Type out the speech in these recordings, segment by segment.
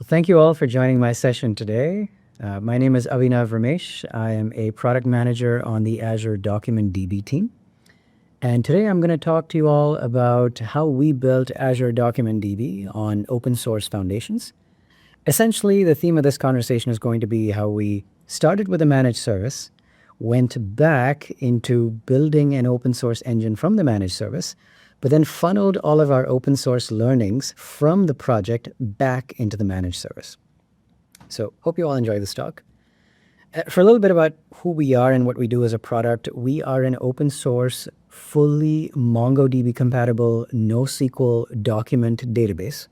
Well, thank you all for joining my session today. My name is Abinav Rameesh. I am a product manager on the Azure DocumentDB team. And today I'm going to talk to you all about how we built Azure DocumentDB on open source foundations. Essentially, the theme of this conversation is going to be how we started with a managed service, went back into building an open source engine from the managed service, but then funneled all of our open source learnings from the project back into the managed service. So hope you all enjoy this talk. For a little bit about who we are and what we do as a product, we are an open source, fully MongoDB compatible, NoSQL document database.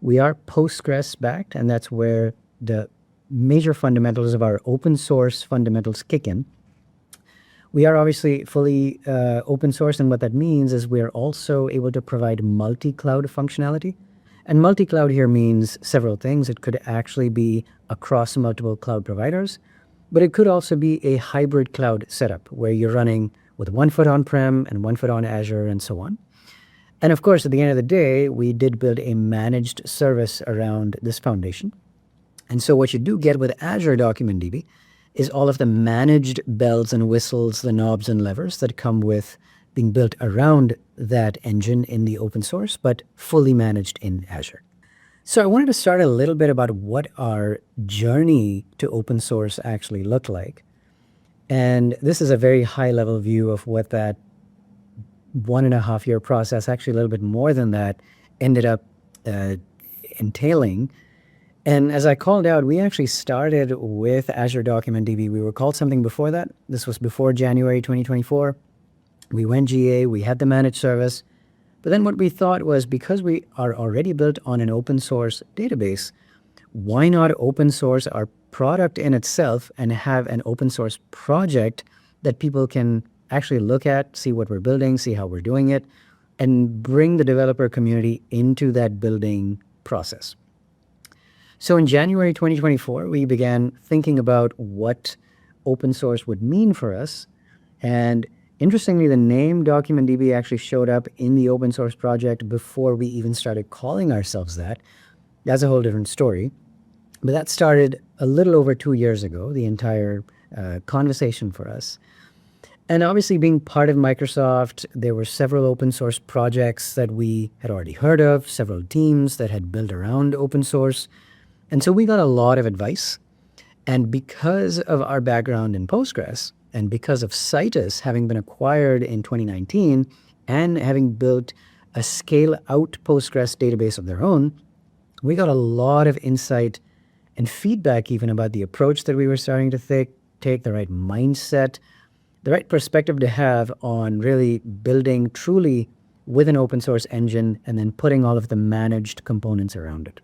We are Postgres backed, and that's where the major fundamentals of our open source fundamentals kick in. We are obviously fully open source, and what that means is we're also able to provide multi-cloud functionality. And multi-cloud here means several things. It could actually be across multiple cloud providers, but it could also be a hybrid cloud setup where you're running with 1 foot on-prem and 1 foot on Azure and so on. And of course, at the end of the day, we did build a managed service around this foundation. And so what you do get with Azure DocumentDB is all of the managed bells and whistles, the knobs and levers that come with being built around that engine in the open source, but fully managed in Azure. So I wanted to start a little bit about what our journey to open source actually looked like. And this is a very high level view of what that 1.5 year process, actually a little bit more than that, ended up entailing. And as I called out, we actually started with Azure DocumentDB. We were called something before that. This was before January 2024. We went GA, we had the managed service. But then what we thought was, because we are already built on an open source database, why not open source our product in itself and have an open source project that people can actually look at, see what we're building, see how we're doing it, and bring the developer community into that building process. So in January 2024, we began thinking about what open source would mean for us. And interestingly, the name DocumentDB actually showed up in the open source project before we even started calling ourselves that. That's a whole different story. But that started a little over 2 years ago, the entire conversation for us. And obviously, being part of Microsoft, there were several open source projects that we had already heard of, several teams that had built around open source. And so we got a lot of advice. And because of our background in Postgres, and because of Citus having been acquired in 2019 and having built a scale-out Postgres database of their own, we got a lot of insight and feedback even about the approach that we were starting to take, the right mindset, the right perspective to have on really building truly with an open source engine and then putting all of the managed components around it.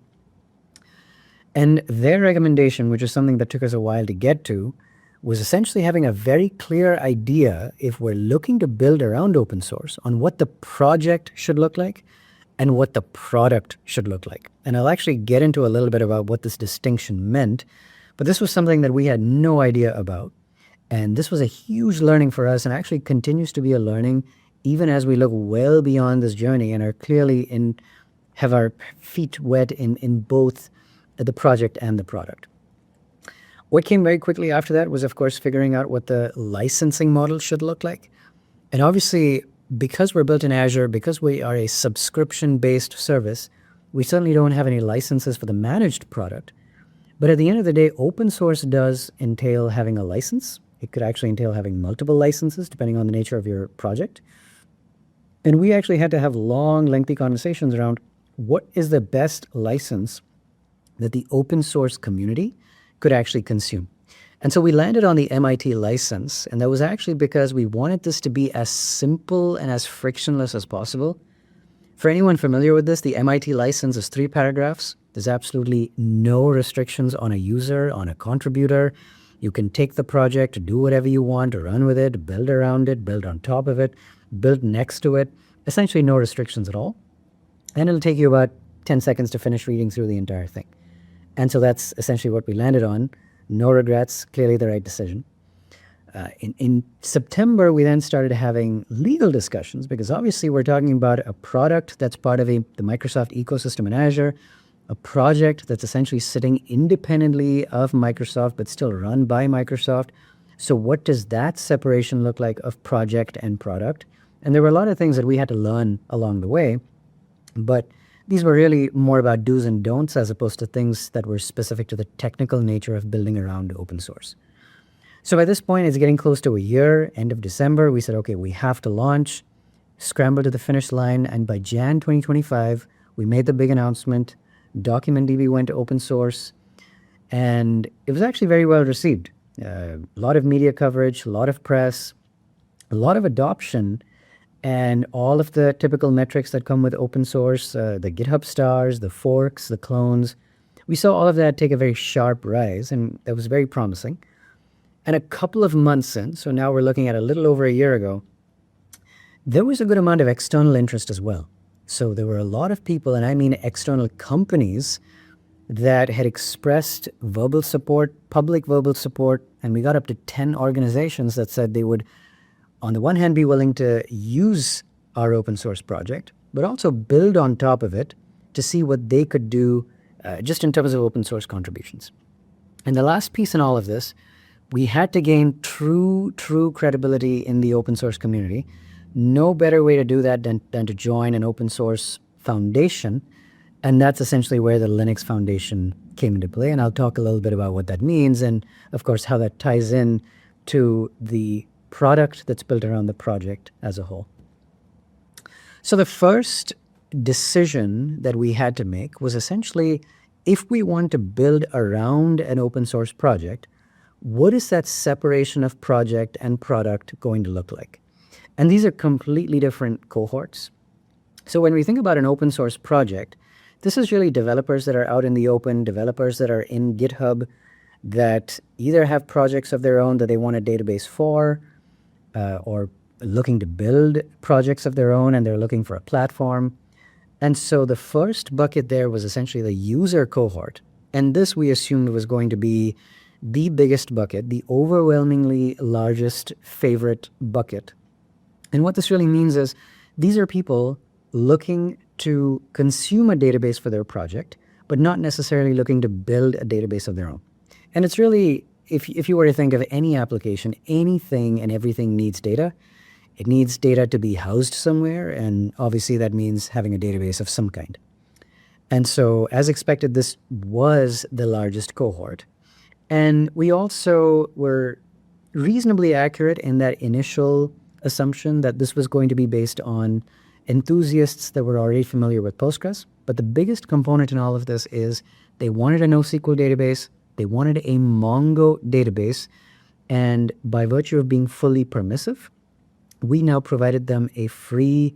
And their recommendation, which is something that took us a while to get to, was essentially having a very clear idea, if we're looking to build around open source, on what the project should look like and what the product should look like. And I'll actually get into a little bit about what this distinction meant, but this was something that we had no idea about. And this was a huge learning for us, and actually continues to be a learning even as we look well beyond this journey and are clearly have our feet wet in both the project and the product. What came very quickly after that was, of course, figuring out what the licensing model should look like. And obviously, because we're built in Azure, because we are a subscription-based service, we certainly don't have any licenses for the managed product. But at the end of the day, open source does entail having a license. It could actually entail having multiple licenses, depending on the nature of your project. And we actually had to have long, lengthy conversations around what is the best license that the open source community could actually consume. And so we landed on the MIT license, and that was actually because we wanted this to be as simple and as frictionless as possible. For anyone familiar with this, the MIT license is 3 paragraphs. There's absolutely no restrictions on a user, on a contributor. You can take the project, do whatever you want, run with it, build around it, build on top of it, build next to it. Essentially no restrictions at all. And it'll take you about 10 seconds to finish reading through the entire thing. And so that's essentially what we landed on. No regrets, clearly the right decision. In September, we then started having legal discussions, because obviously we're talking about a product that's part of the Microsoft ecosystem in Azure. a project that's essentially sitting independently of Microsoft but still run by Microsoft. So what does that separation look like of project and product? And there were a lot of things that we had to learn along the way, but these were really more about do's and don'ts as opposed to things that were specific to the technical nature of building around open source. So by this point, it's getting close to a year, end of December. We said, okay, we have to launch, scramble to the finish line. And by Jan 2025, we made the big announcement. DocumentDB went open source, and it was actually very well received. A lot of media coverage, a lot of press, a lot of adoption, and all of the typical metrics that come with open source, the GitHub stars, the forks, the clones. We saw all of that take a very sharp rise, and that was very promising. And a couple of months in, so now we're looking at a little over a year ago, there was a good amount of external interest as well. So there were a lot of people, and I mean external companies, that had expressed verbal support, public verbal support, and we got up to 10 organizations that said they would, on the one hand, be willing to use our open source project, but also build on top of it to see what they could do just in terms of open source contributions. And the last piece in all of this, we had to gain true credibility in the open source community. No better way to do that than to join an open source foundation. And that's essentially where the Linux Foundation came into play. And I'll talk a little bit about what that means and, of course, how that ties in to the product that's built around the project as a whole. So the first decision that we had to make was essentially, if we want to build around an open source project, what is that separation of project and product going to look like? And these are completely different cohorts. So when we think about an open source project, this is really developers that are out in the open, developers that are in GitHub that either have projects of their own that they want a database for, or looking to build projects of their own, and they're looking for a platform. And so the first bucket there was essentially the user cohort. And this we assumed was going to be the biggest bucket, the overwhelmingly largest favorite bucket. And what this really means is these are people looking to consume a database for their project, but not necessarily looking to build a database of their own. And it's really, if you were to think of any application, anything and everything needs data. It needs data to be housed somewhere, and obviously that means having a database of some kind. And so, as expected, this was the largest cohort. And we also were reasonably accurate in that initial assumption that this was going to be based on enthusiasts that were already familiar with Postgres. But the biggest component in all of this is they wanted a NoSQL database, they wanted a Mongo database, and by virtue of being fully permissive, we now provided them a free,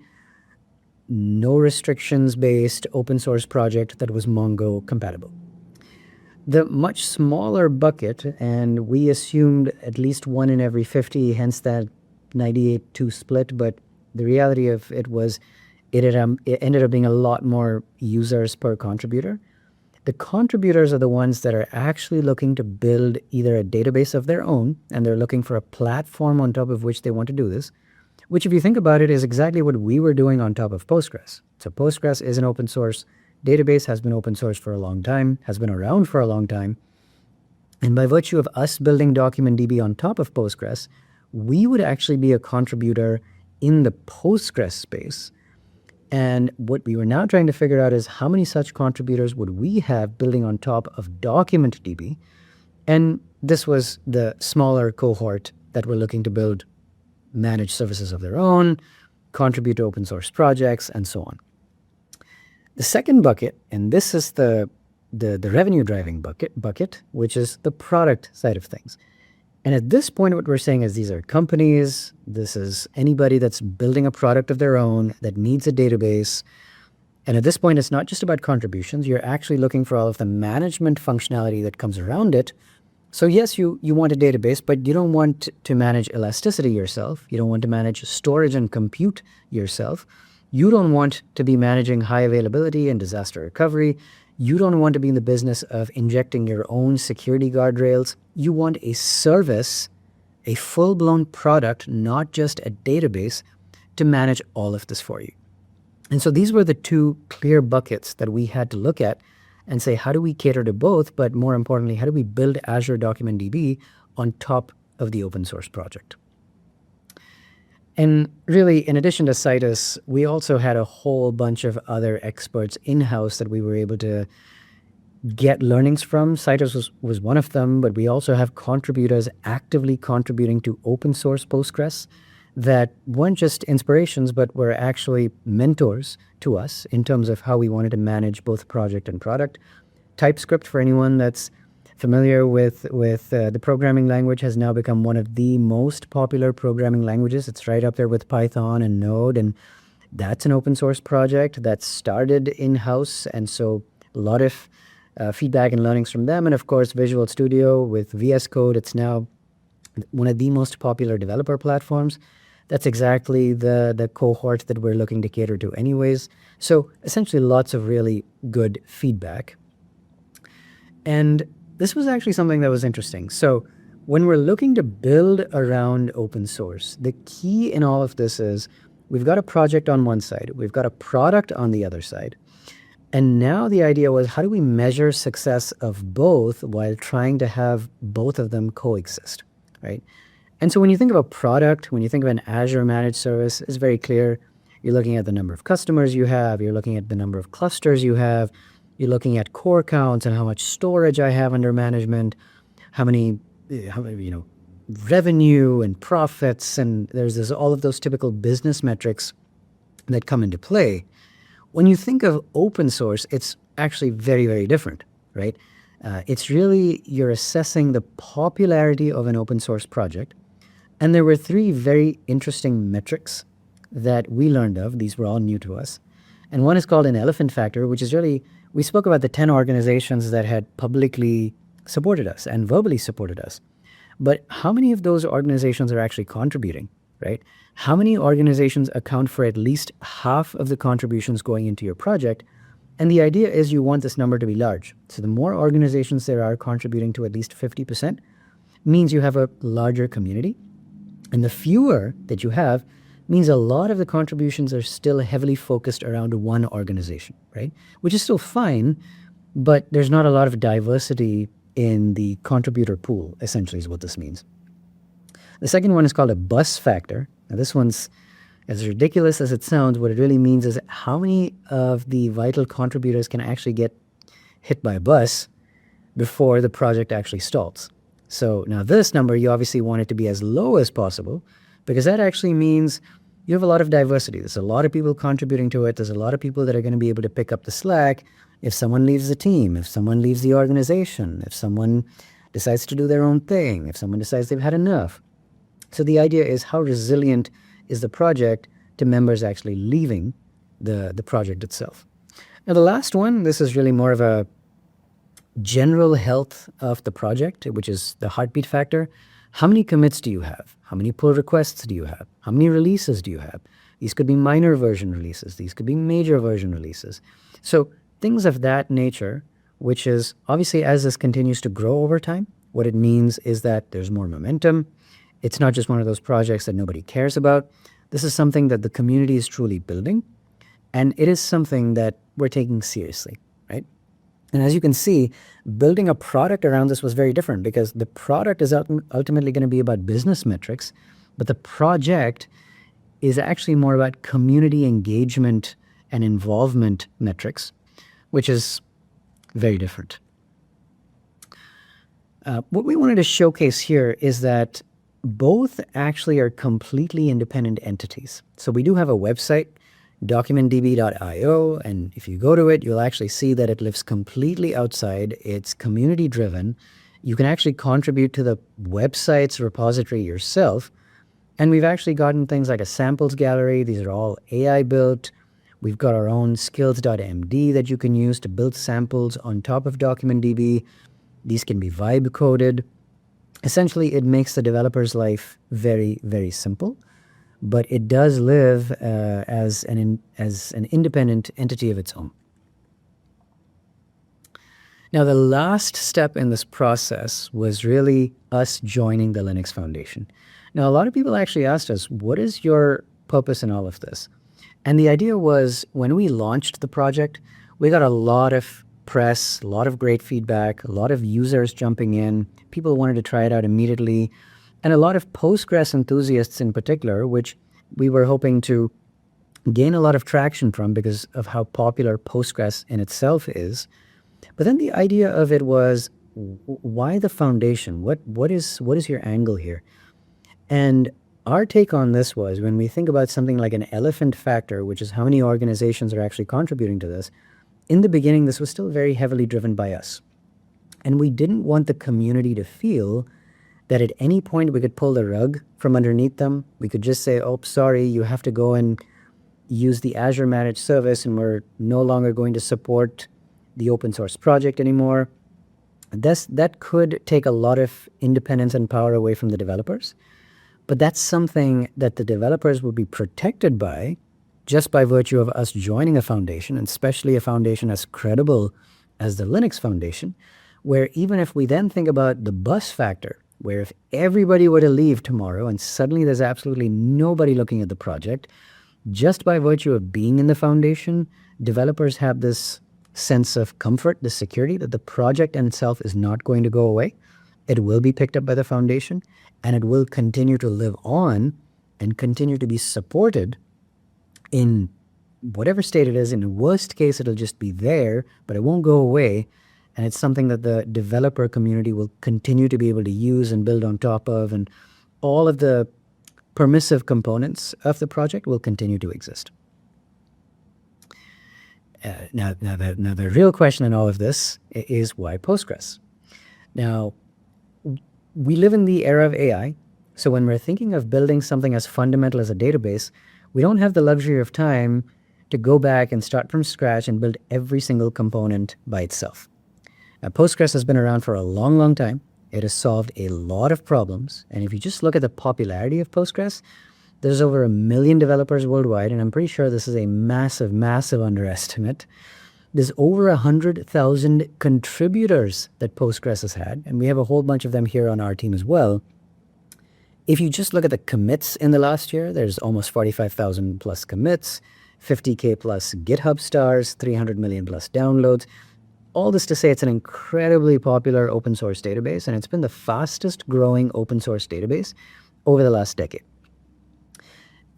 no restrictions based open source project that was Mongo compatible. The much smaller bucket, and we assumed at least 1 in every 50, hence that 98-2 split, but the reality of it was it ended up being a lot more users per contributor. The contributors are the ones that are actually looking to build either a database of their own, and they're looking for a platform on top of which they want to do this, which, if you think about it, is exactly what we were doing on top of Postgres. So Postgres is an open source database, has been open source for a long time, has been around for a long time. And by virtue of us building DocumentDB on top of Postgres, we would actually be a contributor in the Postgres space. And what we were now trying to figure out is how many such contributors would we have building on top of DocumentDB. And this was the smaller cohort that were looking to build managed services of their own, contribute to open source projects, and so on. The second bucket, and this is the revenue driving bucket, which is the product side of things. And at this point, what we're saying is these are companies, this is anybody that's building a product of their own that needs a database. And at this point, it's not just about contributions. You're actually looking for all of the management functionality that comes around it. So yes, you want a database, but you don't want to manage elasticity yourself. You don't want to manage storage and compute yourself. You don't want to be managing high availability and disaster recovery. You don't want to be in the business of injecting your own security guardrails. You want a service, a full-blown product, not just a database, to manage all of this for you. And so these were the two clear buckets that we had to look at. and say, how do we cater to both? But more importantly, how do we build Azure DocumentDB on top of the open source project? And really, in addition to Citus, we also had a whole bunch of other experts in-house that we were able to get learnings from. Citus was one of them, but we also have contributors actively contributing to open source Postgres that weren't just inspirations, but were actually mentors to us in terms of how we wanted to manage both project and product. TypeScript, for anyone that's familiar with the programming language, has now become one of the most popular programming languages. It's right up there with Python and Node, and that's an open source project that started in-house, and so a lot of feedback and learnings from them. And of course, Visual Studio with VS Code, it's now one of the most popular developer platforms. That's exactly the cohort that we're looking to cater to anyways. So essentially lots of really good feedback. And this was actually something that was interesting. So when we're looking to build around open source, the key in all of this is we've got a project on one side, we've got a product on the other side. And now the idea was, how do we measure success of both while trying to have both of them coexist, right? And so when you think of a product, when you think of an Azure managed service, it's very clear. You're looking at the number of customers you have, you're looking at the number of clusters you have, you're looking at core counts and how much storage I have under management, how many revenue and profits, and there's all of those typical business metrics that come into play. When you think of open source, it's actually very, very different, right? It's really, you're assessing the popularity of an open source project. And there were three very interesting metrics that we learned of. These were all new to us. And one is called an elephant factor, which is really, we spoke about the 10 organizations that had publicly supported us and verbally supported us. But how many of those organizations are actually contributing, right? How many organizations account for at least half of the contributions going into your project? And the idea is you want this number to be large. So the more organizations there are contributing to at least 50% means you have a larger community. And the fewer that you have means a lot of the contributions are still heavily focused around one organization, right? Which is still fine, but there's not a lot of diversity in the contributor pool, essentially is what this means. The second one is called a bus factor. Now this one's as ridiculous as it sounds. What it really means is how many of the vital contributors can actually get hit by a bus before the project actually stalls. So now this number, you obviously want it to be as low as possible, because that actually means you have a lot of diversity. There's a lot of people contributing to it. There's a lot of people that are going to be able to pick up the slack if someone leaves the team, if someone leaves the organization, if someone decides to do their own thing, if someone decides they've had enough. So the idea is, how resilient is the project to members actually leaving the project itself. Now the last one, this is really more of a general health of the project, which is the heartbeat factor. How many commits do you have? How many pull requests do you have? How many releases do you have? These could be minor version releases. These could be major version releases. So things of that nature, which is obviously, as this continues to grow over time, what it means is that there's more momentum. It's not just one of those projects that nobody cares about. This is something that the community is truly building, and it is something that we're taking seriously, right? And as you can see, building a product around this was very different, because the product is ultimately going to be about business metrics, but the project is actually more about community engagement and involvement metrics, which is very different. What we wanted to showcase here is that both actually are completely independent entities. So we do have a website, documentdb.io, and if you go to it, you'll actually see that it lives completely outside. It's community driven. You can actually contribute to the website's repository yourself. And we've actually gotten things like a samples gallery. These are all AI built. We've got our own skills.md that you can use to build samples on top of DocumentDB. These can be vibe coded. Essentially, it makes the developer's life very, very simple, but it does live as an independent entity of its own. Now, the last step in this process was really us joining the Linux Foundation. Now, a lot of people actually asked us, what is your purpose in all of this? And the idea was, when we launched the project, we got a lot of press, a lot of great feedback, a lot of users jumping in. People wanted to try it out immediately. And a lot of Postgres enthusiasts in particular, which we were hoping to gain a lot of traction from because of how popular Postgres in itself is. But then the idea of it was, why the foundation? What is your angle here? And our take on this was, when we think about something like an elephant factor, which is how many organizations are actually contributing to this, in the beginning, this was still very heavily driven by us. And we didn't want the community to feel that at any point we could pull the rug from underneath them. We could just say, oh, sorry, you have to go and use the Azure managed service, and we're no longer going to support the open source project anymore. That could take a lot of independence and power away from the developers. But that's something that the developers will be protected by just by virtue of us joining a foundation, and especially a foundation as credible as the Linux Foundation, where even if we then think about the bus factor, where if everybody were to leave tomorrow and suddenly there's absolutely nobody looking at the project, just by virtue of being in the foundation, developers have this sense of comfort, the security that the project in itself is not going to go away. It will be picked up by the foundation, and it will continue to live on and continue to be supported in whatever state it is. In the worst case, it'll just be there, but it won't go away. And it's something that the developer community will continue to be able to use and build on top of, and all of the permissive components of the project will continue to exist. Now the real question in all of this is, why Postgres? Now, we live in the era of AI, so when we're thinking of building something as fundamental as a database, we don't have the luxury of time to go back and start from scratch and build every single component by itself. Now, Postgres has been around for a long, long time. It has solved a lot of problems. And if you just look at the popularity of Postgres, there's over 1 million developers worldwide, and I'm pretty sure this is a massive, massive underestimate. There's over 100,000 contributors that Postgres has had, and we have a whole bunch of them here on our team as well. If you just look at the commits in the last year, there's almost 45,000 plus commits, 50K plus GitHub stars, 300 million plus downloads. All this to say, it's an incredibly popular open source database, and it's been the fastest growing open source database over the last decade.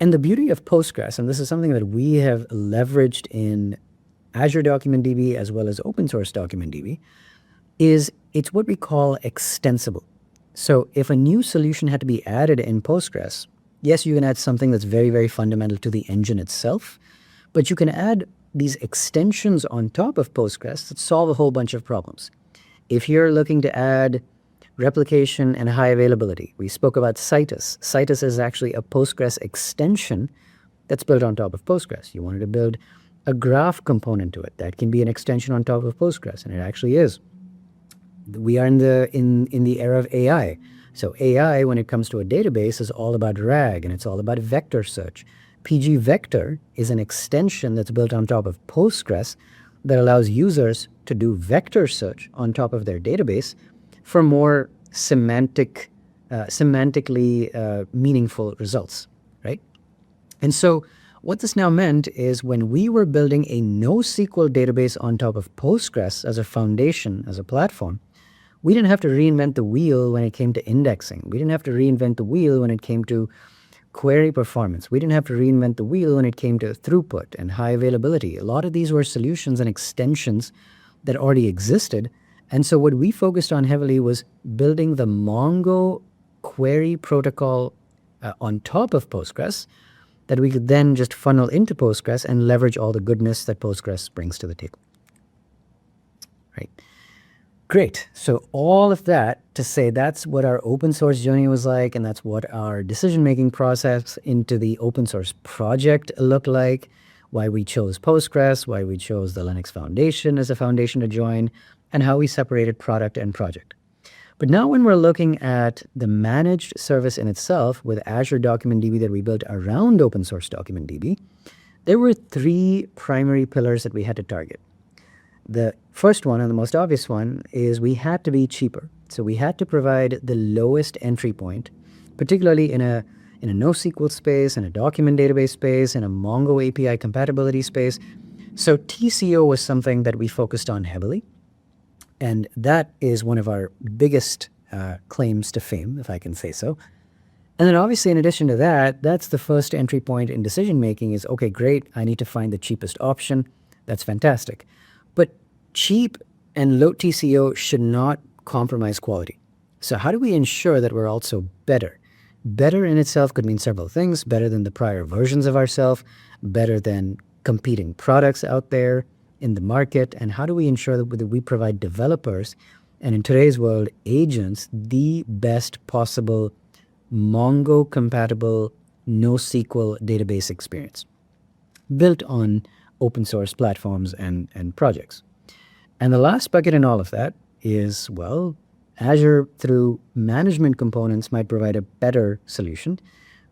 And the beauty of Postgres, and this is something that we have leveraged in Azure DocumentDB as well as open source DocumentDB, is it's what we call extensible. So if a new solution had to be added in Postgres, yes, you can add something that's very, very fundamental to the engine itself, but you can add these extensions on top of Postgres that solve a whole bunch of problems. If you're looking to add replication and high availability, we spoke about Citus. Citus is actually a Postgres extension that's built on top of Postgres. You wanted to build a graph component to it. That can be an extension on top of Postgres, and it actually is. We are in the era of AI. So AI, when it comes to a database, is all about RAG, and it's all about vector search. PG Vector is an extension that's built on top of Postgres that allows users to do vector search on top of their database for more semantically meaningful results, right? And so what this now meant is, when we were building a NoSQL database on top of Postgres as a foundation, as a platform, we didn't have to reinvent the wheel when it came to indexing. We didn't have to reinvent the wheel when it came to query performance. We didn't have to reinvent the wheel when it came to throughput and high availability. A lot of these were solutions and extensions that already existed. And so what we focused on heavily was building the Mongo query protocol on top of Postgres that we could then just funnel into Postgres and leverage all the goodness that Postgres brings to the table. Right? Great. So all of that to say, that's what our open source journey was like, and that's what our decision-making process into the open source project looked like, why we chose Postgres, why we chose the Linux Foundation as a foundation to join, and how we separated product and project. But now when we're looking at the managed service in itself with Azure DocumentDB that we built around open source DocumentDB, there were 3 primary pillars that we had to target. The first one, and the most obvious one, is we had to be cheaper. So we had to provide the lowest entry point, particularly in a NoSQL space, in a document database space, in a Mongo API compatibility space. So TCO was something that we focused on heavily. And that is one of our biggest claims to fame, if I can say so. And then obviously, in addition to that, that's the first entry point in decision making is, okay, great, I need to find the cheapest option. That's fantastic. But cheap and low TCO should not compromise quality. So how do we ensure that we're also better? Better in itself could mean several things: better than the prior versions of ourselves, better than competing products out there in the market. And how do we ensure that we provide developers, and in today's world, agents, the best possible Mongo compatible NoSQL database experience built on open source platforms and projects? And the last bucket in all of that is, well, Azure through management components might provide a better solution,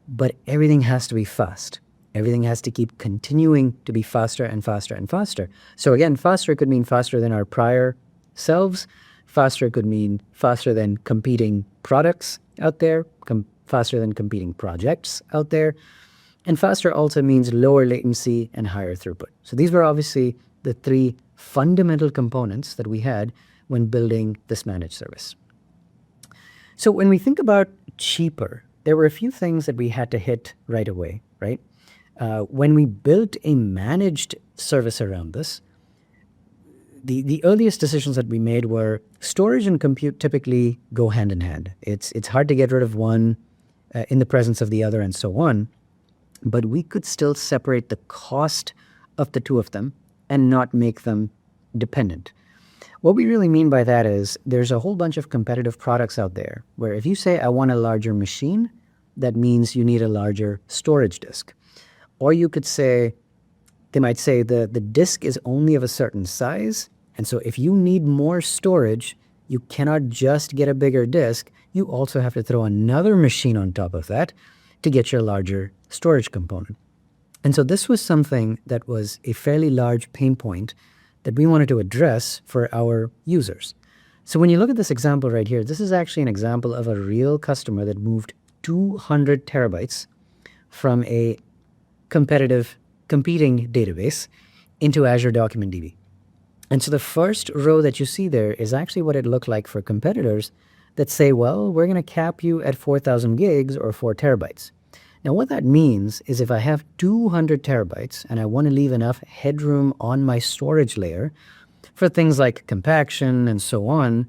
but everything has to be fast. Everything has to keep continuing to be faster and faster and faster. So again, faster could mean faster than our prior selves. Faster could mean faster than competing products out there, faster than competing projects out there. And faster also means lower latency and higher throughput. So these were obviously the three fundamental components that we had when building this managed service. So when we think about cheaper, there were a few things that we had to hit right away, right? When we built a managed service around this, the earliest decisions that we made were storage and compute typically go hand in hand. It's hard to get rid of one in the presence of the other and so on, but we could still separate the cost of the two of them and not make them dependent. What we really mean by that is there's a whole bunch of competitive products out there where if you say I want a larger machine, that means you need a larger storage disk. Or you could say, they might say the disk is only of a certain size, and so if you need more storage, you cannot just get a bigger disk, you also have to throw another machine on top of that to get your larger storage component. And so this was something that was a fairly large pain point that we wanted to address for our users. So when you look at this example right here, this is actually an example of a real customer that moved 200 terabytes from a competing database into Azure DocumentDB. And so the first row that you see there is actually what it looked like for competitors that say, well, we're going to cap you at 4,000 gigs or 4 terabytes. Now, what that means is if I have 200 terabytes and I want to leave enough headroom on my storage layer for things like compaction and so on,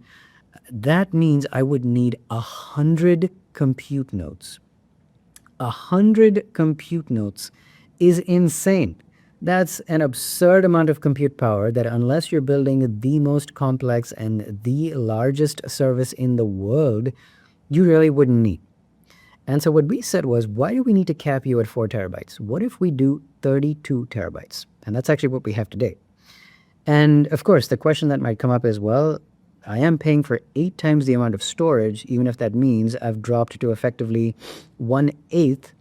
that means I would need 100 compute nodes. 100 compute nodes is insane. That's an absurd amount of compute power that unless you're building the most complex and the largest service in the world, you really wouldn't need. And so what we said was, why do we need to cap you at 4 terabytes? What if we do 32 terabytes? And that's actually what we have today. And of course, the question that might come up is, well, I am paying for 8 times the amount of storage, even if that means I've dropped to effectively 1/8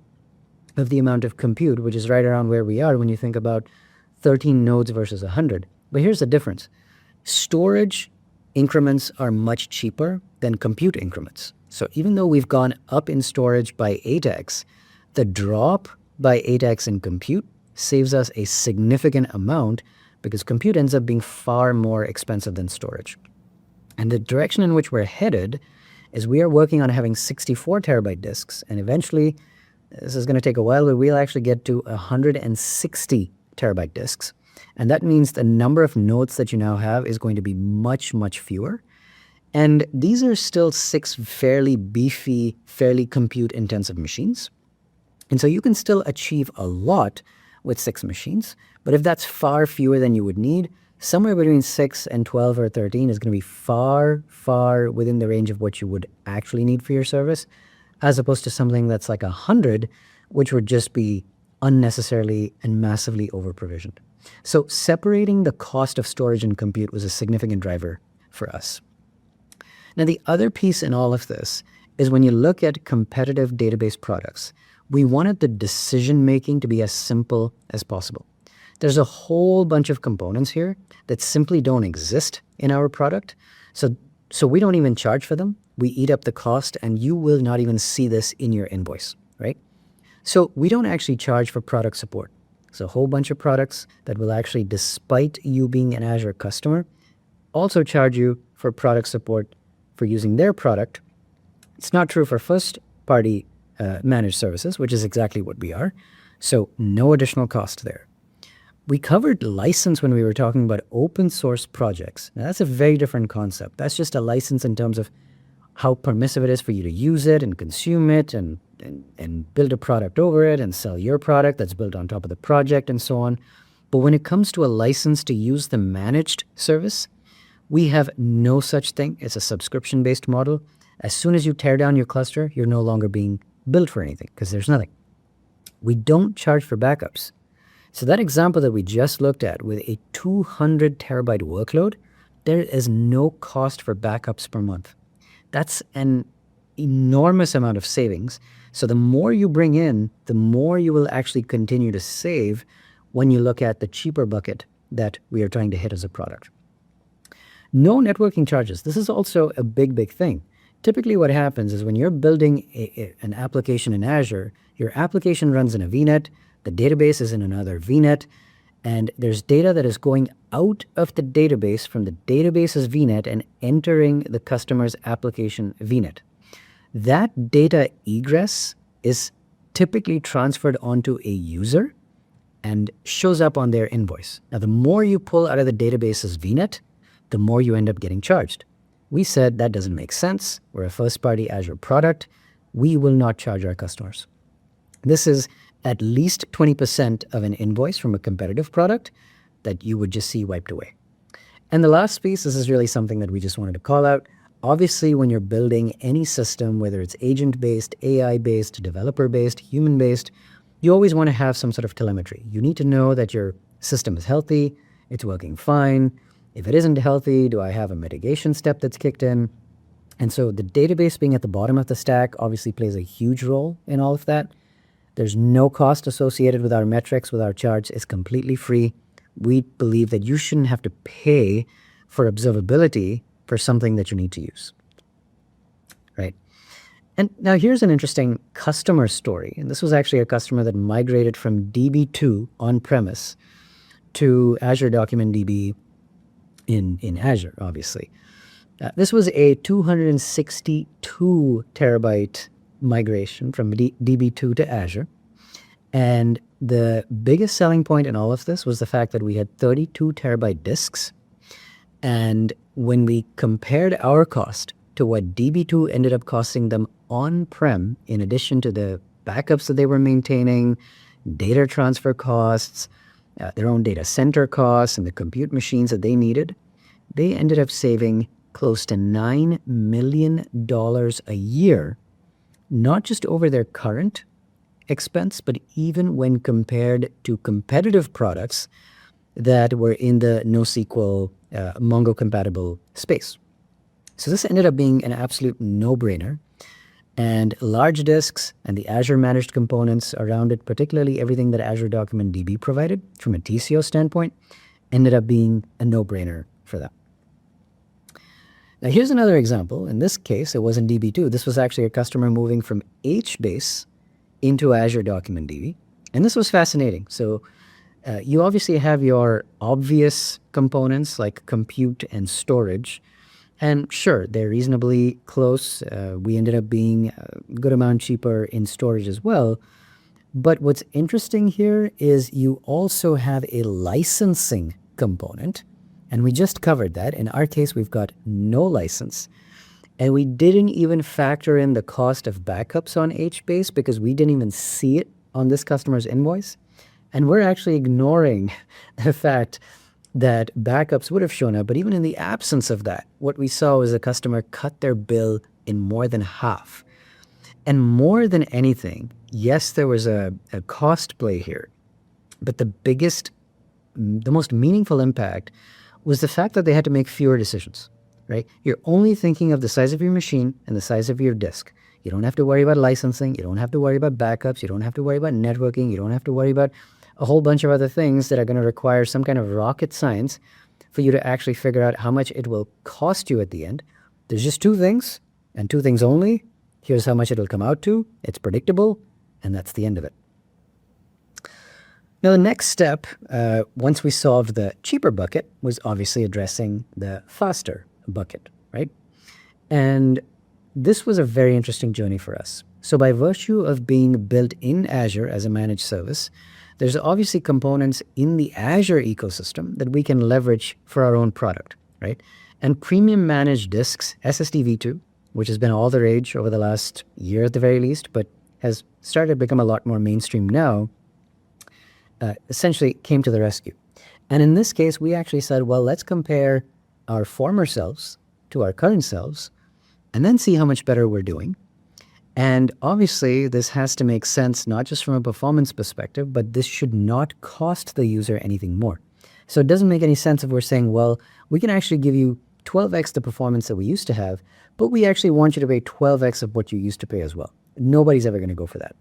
of the amount of compute, which is right around where we are when you think about 13 nodes versus 100. But here's the difference. Storage increments are much cheaper than compute increments. So even though we've gone up in storage by 8x, the drop by 8x in compute saves us a significant amount because compute ends up being far more expensive than storage. And the direction in which we're headed is we are working on having 64 terabyte disks, and eventually, this is going to take a while, but we'll actually get to 160 terabyte disks. And that means the number of nodes that you now have is going to be much, much fewer. And these are still 6 fairly beefy, fairly compute-intensive machines. And so you can still achieve a lot with 6 machines. But if that's far fewer than you would need, somewhere between 6 and 12 or 13 is going to be far, far within the range of what you would actually need for your service, as opposed to something that's like 100, which would just be unnecessarily and massively over-provisioned. So separating the cost of storage and compute was a significant driver for us. Now, the other piece in all of this is when you look at competitive database products, we wanted the decision-making to be as simple as possible. There's a whole bunch of components here that simply don't exist in our product. So we don't even charge for them. We eat up the cost, and you will not even see this in your invoice, right? So we don't actually charge for product support. So a whole bunch of products that will actually, despite you being an Azure customer, also charge you for product support for using their product. It's not true for first-party managed services, which is exactly what we are. So no additional cost there. We covered license when we were talking about open source projects. Now, that's a very different concept. That's just a license in terms of how permissive it is for you to use it and consume it and build a product over it and sell your product that's built on top of the project and so on. But when it comes to a license to use the managed service, we have no such thing. It's a subscription-based model. As soon as you tear down your cluster, you're no longer being billed for anything because there's nothing. We don't charge for backups. So that example that we just looked at with a 200 terabyte workload, there is no cost for backups per month. That's an enormous amount of savings. So the more you bring in, the more you will actually continue to save when you look at the cheaper bucket that we are trying to hit as a product. No networking charges. This is also a big, big thing. Typically what happens is when you're building an application in Azure, your application runs in a VNet, the database is in another VNet, and there's data that is going out of the database from the database's VNet and entering the customer's application VNet. That data egress is typically transferred onto a user and shows up on their invoice. Now, the more you pull out of the database's VNet, the more you end up getting charged. We said that doesn't make sense. We're a first-party Azure product. We will not charge our customers. This is at least 20% of an invoice from a competitive product that you would just see wiped away. And the last piece, this is really something that we just wanted to call out. Obviously, when you're building any system, whether it's agent-based, AI-based, developer-based, human-based, you always want to have some sort of telemetry. You need to know that your system is healthy, it's working fine. If it isn't healthy, do I have a mitigation step that's kicked in? And so the database being at the bottom of the stack obviously plays a huge role in all of that. There's no cost associated with our metrics, with our charts. It's completely free. We believe that you shouldn't have to pay for observability for something that you need to use, right? And now here's an interesting customer story. And this was actually a customer that migrated from DB2 on-premise to Azure DocumentDB in Azure, obviously. This was a 262 terabyte migration from DB2 to Azure. And the biggest selling point in all of this was the fact that we had 32 terabyte disks. And when we compared our cost to what DB2 ended up costing them on-prem, in addition to the backups that they were maintaining, data transfer costs, their own data center costs, and the compute machines that they needed, they ended up saving close to $9 million a year, not just over their current expense, but even when compared to competitive products that were in the NoSQL Mongo compatible space. So this ended up being an absolute no-brainer. And large disks and the Azure managed components around it, particularly everything that Azure DocumentDB provided from a TCO standpoint, ended up being a no-brainer for them. Now here's another example. In this case, it wasn't DB2. This was actually a customer moving from HBase into Azure DocumentDB. And this was fascinating. So you obviously have your obvious components like compute and storage. And sure, they're reasonably close. We ended up being a good amount cheaper in storage as well. But what's interesting here is you also have a licensing component. And we just covered that. In our case, we've got no license. And we didn't even factor in the cost of backups on HBase because we didn't even see it on this customer's invoice. And we're actually ignoring the fact that backups would have shown up. But even in the absence of that, what we saw was the customer cut their bill in more than half. And more than anything, yes, there was a cost play here. But the most meaningful impact was the fact that they had to make fewer decisions, right? You're only thinking of the size of your machine and the size of your disk. You don't have to worry about licensing. You don't have to worry about backups. You don't have to worry about networking. You don't have to worry about a whole bunch of other things that are going to require some kind of rocket science for you to actually figure out how much it will cost you at the end. There's just two things, and two things only. Here's how much it'll come out to. It's predictable, and that's the end of it. Now, the next step, once we solved the cheaper bucket, was obviously addressing the faster bucket, right? And this was a very interesting journey for us. So by virtue of being built in Azure as a managed service, there's obviously components in the Azure ecosystem that we can leverage for our own product, right? And premium managed disks, SSD v2, which has been all the rage over the last year at the very least, but has started to become a lot more mainstream now, essentially came to the rescue. And in this case, we actually said, well, let's compare our former selves to our current selves and then see how much better we're doing. And obviously, this has to make sense not just from a performance perspective, but this should not cost the user anything more. So it doesn't make any sense if we're saying, well, we can actually give you 12x the performance that we used to have, but we actually want you to pay 12x of what you used to pay as well. Nobody's ever going to go for that.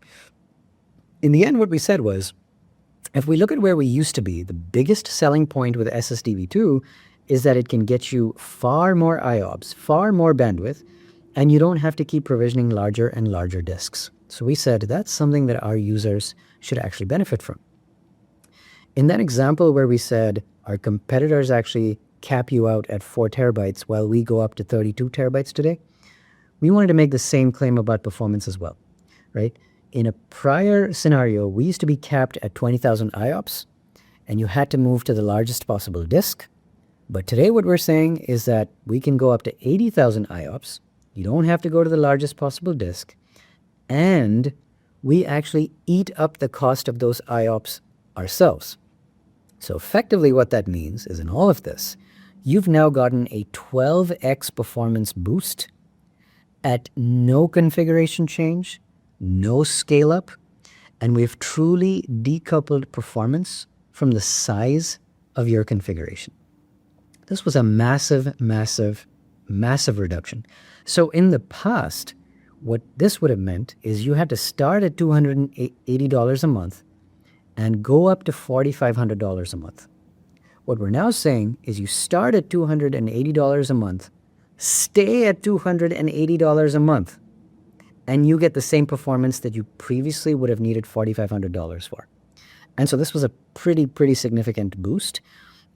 In the end, what we said was, if we look at where we used to be, the biggest selling point with SSD v2 is that it can get you far more IOPS, far more bandwidth, and you don't have to keep provisioning larger and larger disks. So we said that's something that our users should actually benefit from. In that example where we said our competitors actually cap you out at 4 terabytes while we go up to 32 terabytes today, we wanted to make the same claim about performance as well, right? In a prior scenario, we used to be capped at 20,000 IOPS, and you had to move to the largest possible disk. But today what we're saying is that we can go up to 80,000 IOPS. You don't have to go to the largest possible disk. And we actually eat up the cost of those IOPS ourselves. So effectively what that means is in all of this, you've now gotten a 12x performance boost at no configuration change, no scale up, and we've truly decoupled performance from the size of your configuration. This was a massive, massive, massive reduction. So in the past, what this would have meant is you had to start at $280 a month and go up to $4,500 a month. What we're now saying is you start at $280 a month, stay at $280 a month, and you get the same performance that you previously would have needed $4,500 for. And so this was a pretty significant boost.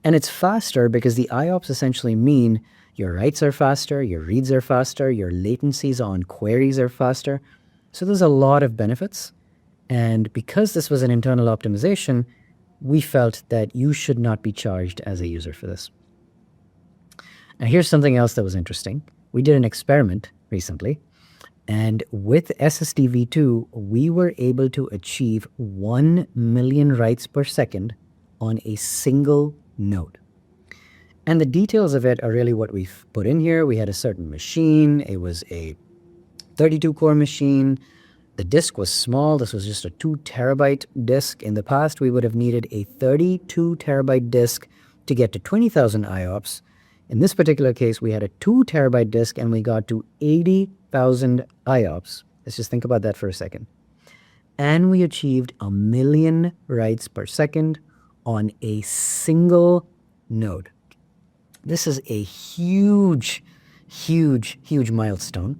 And it's faster because the IOPS essentially mean your writes are faster, your reads are faster, your latencies on queries are faster. So there's a lot of benefits. And because this was an internal optimization, we felt that you should not be charged as a user for this. Now here's something else that was interesting. We did an experiment recently. And with SSD v2, we were able to achieve 1 million writes per second on a single node. And the details of it are really what we've put in here. We had a certain machine. It was a 32-core machine. The disk was small. This was just a 2 terabyte disk. In the past, we would have needed a 32 terabyte disk to get to 20,000 IOPS. In this particular case, we had a 2 terabyte disk and we got to 80,000 IOPS. Let's just think about that for a second. And we achieved 1 million writes per second on a single node. This is a huge milestone.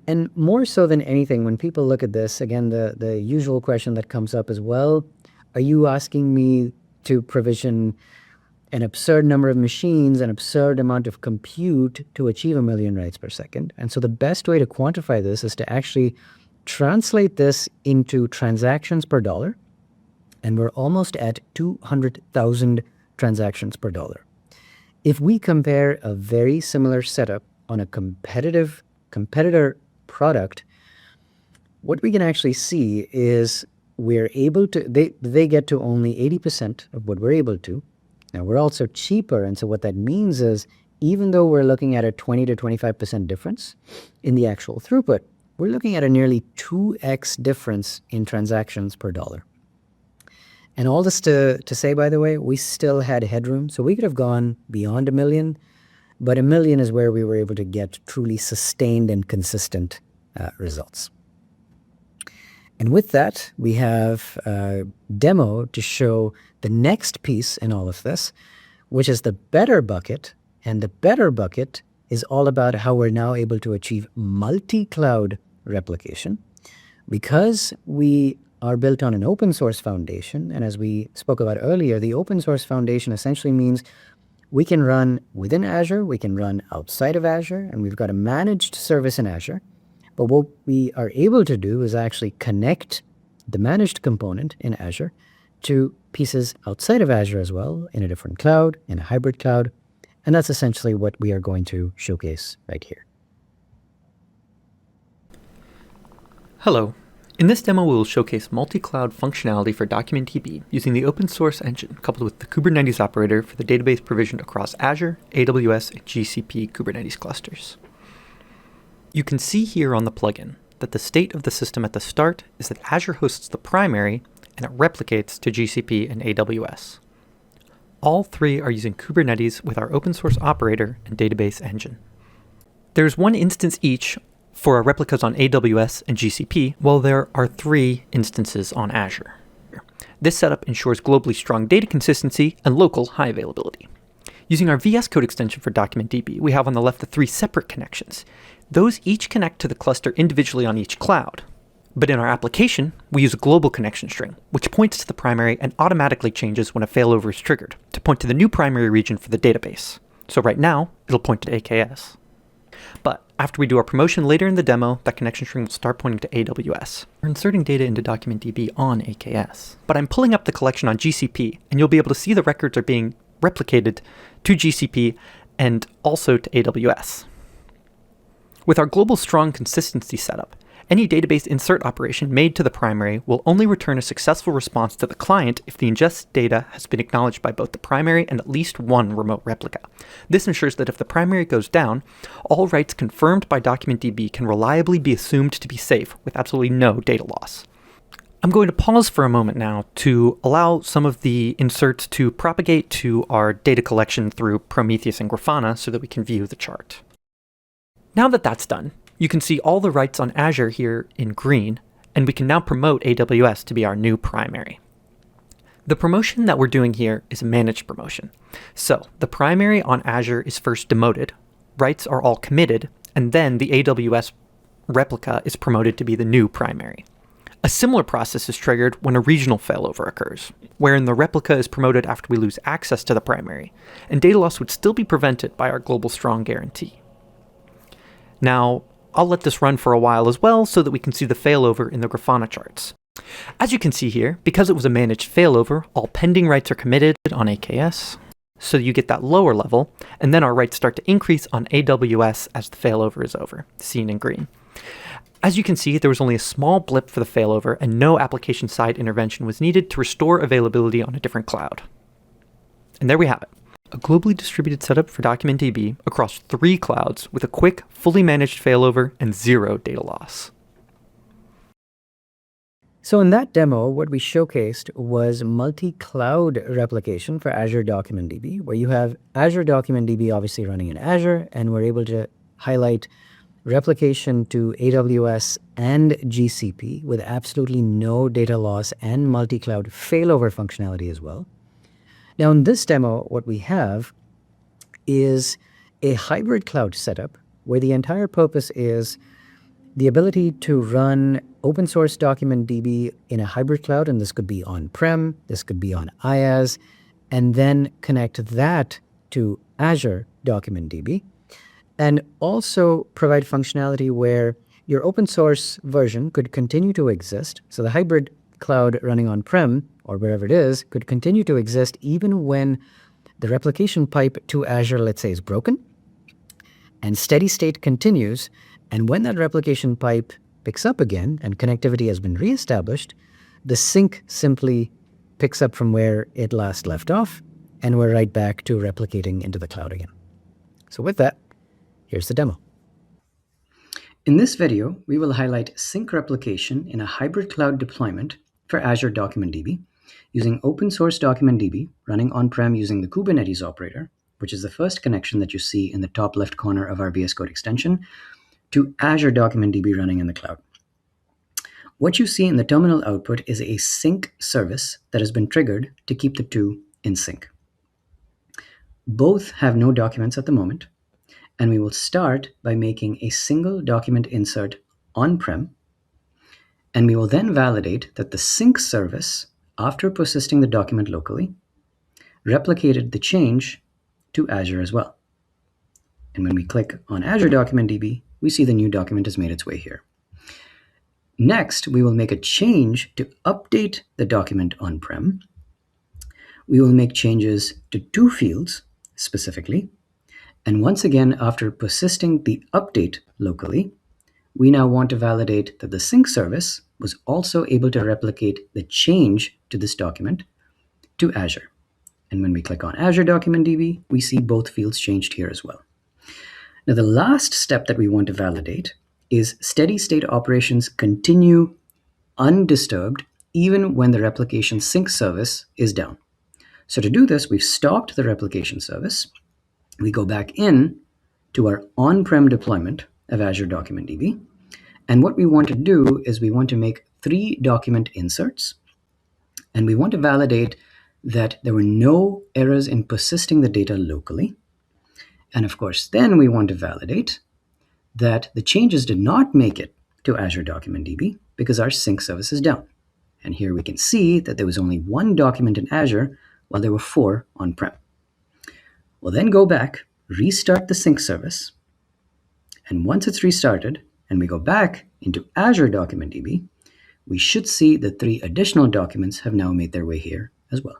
And more so than anything, when people look at this, again, the usual question that comes up is, well, are you asking me to provision an absurd number of machines, an absurd amount of compute to achieve 1 million writes per second? And so the best way to quantify this is to actually translate this into transactions per dollar. And we're almost at 200,000 transactions per dollar. If we compare a very similar setup on a competitor product, what we can actually see is we're able to, they get to only 80% of what we're able to. Now we're also cheaper, and so what that means is even though we're looking at a 20 to 25% difference in the actual throughput, we're looking at a nearly 2x difference in transactions per dollar. And all this to say, by the way, we still had headroom, so we could have gone beyond 1 million, but 1 million is where we were able to get truly sustained and consistent results. And with that, we have a demo to show the next piece in all of this, which is the better bucket. And the better bucket is all about how we're now able to achieve multi-cloud replication. Because we are built on an open source foundation. And as we spoke about earlier, the open source foundation essentially means we can run within Azure, we can run outside of Azure, and we've got a managed service in Azure. But what we are able to do is actually connect the managed component in Azure to pieces outside of Azure as well, in a different cloud, in a hybrid cloud. And that's essentially what we are going to showcase right here. Hello. In this demo, we will showcase multi-cloud functionality for DocumentDB using the open source engine coupled with the Kubernetes operator for the database provisioned across Azure, AWS, and GCP Kubernetes clusters. You can see here on the plugin that the state of the system at the start is that Azure hosts the primary and it replicates to GCP and AWS. All three are using Kubernetes with our open source operator and database engine. There's one instance each for our replicas on AWS and GCP, while there are 3 instances on Azure. This setup ensures globally strong data consistency and local high availability. Using our VS Code extension for DocumentDB, we have on the left the 3 separate connections. Those each connect to the cluster individually on each cloud. But in our application, we use a global connection string, which points to the primary and automatically changes when a failover is triggered to point to the new primary region for the database. So right now, it'll point to AKS. But after we do our promotion later in the demo, that connection string will start pointing to AWS. We're inserting data into DocumentDB on AKS. But I'm pulling up the collection on GCP, and you'll be able to see the records are being replicated to GCP and also to AWS. With our global strong consistency setup, any database insert operation made to the primary will only return a successful response to the client if the ingest data has been acknowledged by both the primary and at least one remote replica. This ensures that if the primary goes down, all writes confirmed by DocumentDB can reliably be assumed to be safe with absolutely no data loss. I'm going to pause for a moment now to allow some of the inserts to propagate to our data collection through Prometheus and Grafana so that we can view the chart. Now that that's done, you can see all the writes on Azure here in green, and we can now promote AWS to be our new primary. The promotion that we're doing here is a managed promotion. So the primary on Azure is first demoted, writes are all committed, and then the AWS replica is promoted to be the new primary. A similar process is triggered when a regional failover occurs, wherein the replica is promoted after we lose access to the primary, and data loss would still be prevented by our global strong guarantee. Now, I'll let this run for a while as well so that we can see the failover in the Grafana charts. As you can see here, because it was a managed failover, all pending writes are committed on AKS, so you get that lower level, and then our writes start to increase on AWS as the failover is over, seen in green. As you can see, there was only a small blip for the failover and no application-side intervention was needed to restore availability on a different cloud. And there we have it. A globally distributed setup for DocumentDB across 3 clouds with a quick, fully managed failover and 0 data loss. So in that demo, what we showcased was multi-cloud replication for Azure DocumentDB, where you have Azure DocumentDB obviously running in Azure, and we're able to highlight replication to AWS and GCP with absolutely no data loss and multi-cloud failover functionality as well. Now in this demo, what we have is a hybrid cloud setup where the entire purpose is the ability to run open source DocumentDB in a hybrid cloud, and this could be on-prem, this could be on IaaS, and then connect that to Azure DocumentDB, and also provide functionality where your open source version could continue to exist. So the hybrid cloud running on-prem or wherever it is could continue to exist even when the replication pipe to Azure, let's say, is broken, and steady state continues. And when that replication pipe picks up again and connectivity has been reestablished, the sync simply picks up from where it last left off, and we're right back to replicating into the cloud again. So with that, here's the demo. In this video, we will highlight sync replication in a hybrid cloud deployment for Azure DocumentDB using open source DocumentDB running on-prem using the Kubernetes operator, which is the first connection that you see in the top left corner of our VS Code extension, to Azure DocumentDB running in the cloud. What you see in the terminal output is a sync service that has been triggered to keep the two in sync. Both have no documents at the moment, and we will start by making a single document insert on-prem, And we will then validate that the sync service, after persisting the document locally, replicated the change to Azure as well. And when we click on Azure DocumentDB, we see the new document has made its way here. Next, we will make a change to update the document on-prem. We will make changes to 2 fields specifically. And once again, after persisting the update locally, we now want to validate that the sync service was also able to replicate the change to this document to Azure. And when we click on Azure DocumentDB, we see both fields changed here as well. Now, the last step that we want to validate is steady state operations continue undisturbed even when the replication sync service is down. So to do this, we've stopped the replication service. We go back in to our on-prem deployment of Azure DocumentDB. And what we want to do is we want to make 3 document inserts. And we want to validate that there were no errors in persisting the data locally. And of course, then we want to validate that the changes did not make it to Azure DocumentDB because our sync service is down. And here we can see that there was only 1 document in Azure while there were 4 on-prem. We'll then go back, restart the sync service. And once it's restarted, and we go back into Azure DocumentDB, we should see the 3 additional documents have now made their way here as well.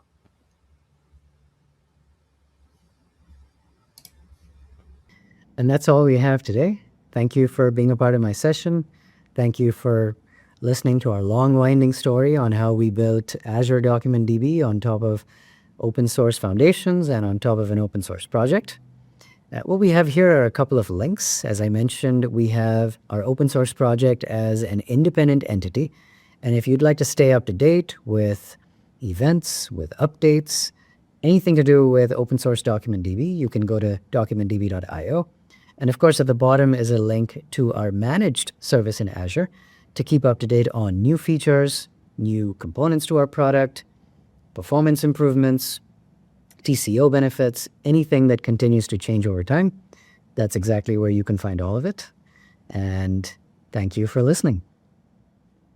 And that's all we have today. Thank you for being a part of my session. Thank you for listening to our long winding story on how we built Azure DocumentDB on top of open source foundations and on top of an open source project. What we have here are a couple of links. As I mentioned, we have our open source project as an independent entity. And if you'd like to stay up to date with events, with updates, anything to do with open source DocumentDB, you can go to documentdb.io. And of course, at the bottom is a link to our managed service in Azure to keep up to date on new features, new components to our product, performance improvements, TCO benefits, anything that continues to change over time. That's exactly where you can find all of it. And thank you for listening.